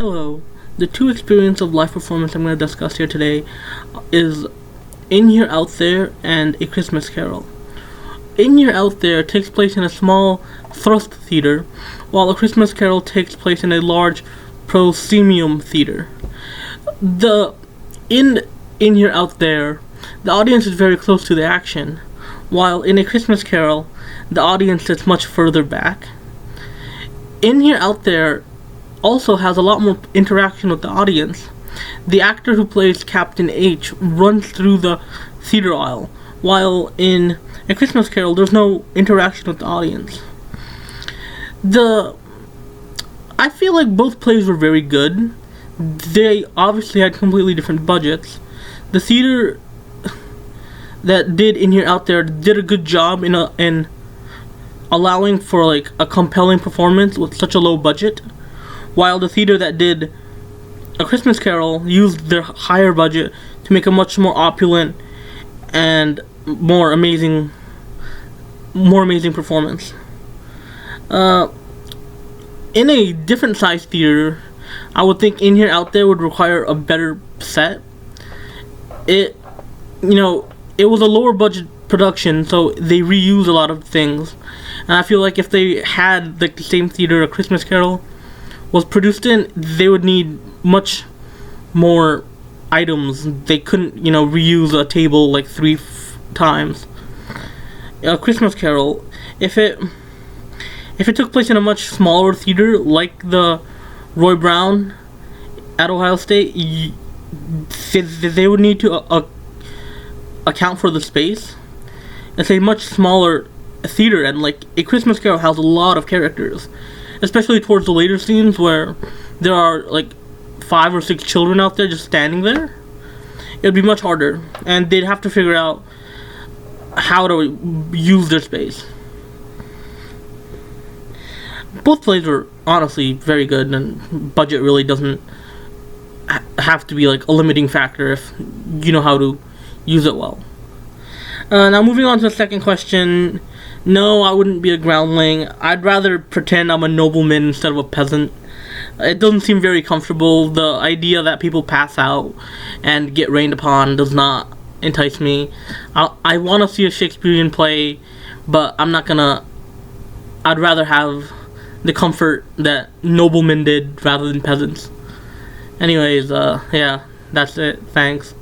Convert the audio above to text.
Hello. The two experience of live performance I'm going to discuss here today is In Here Out There and A Christmas Carol. In Here Out There takes place in a small thrust theater, while A Christmas Carol takes place in a large proscenium theater. The in Here Out There, the audience is very close to the action, while in A Christmas Carol, the audience sits much further back. In Here Out There also has a lot more interaction with the audience. The actor who plays Captain H runs through the theater aisle, while in A Christmas Carol there's no interaction with the audience. I feel like both plays were very good. They obviously had completely different budgets. The theater that did In Here Out There did a good job in allowing for like a compelling performance with such a low budget, while the theater that did A Christmas Carol used their higher budget to make a much more opulent and more amazing performance. In a different size theater, I would think In Here Out There would require a better set. It was a lower budget production, so they reuse a lot of things. And I feel like if they had like the same theater A Christmas Carol was produced in, they would need much more items. They couldn't, reuse a table like three times. A Christmas Carol, if it took place in a much smaller theater like the Roy Brown at Ohio State, they would need to account for the space. It's a much smaller theater, and like A Christmas Carol has a lot of characters, especially towards the later scenes where there are like 5 or 6 children out there just standing there. It'd be much harder, and they'd have to figure out how to use their space. Both plays were honestly very good, and budget really doesn't have to be like a limiting factor if you know how to use it well. Now moving on to the second question. No, I wouldn't be a groundling. I'd rather pretend I'm a nobleman instead of a peasant. It doesn't seem very comfortable. The idea that people pass out and get rained upon does not entice me. I want to see a Shakespearean play, but I'd rather have the comfort that noblemen did rather than peasants. Anyways, yeah, that's it. Thanks.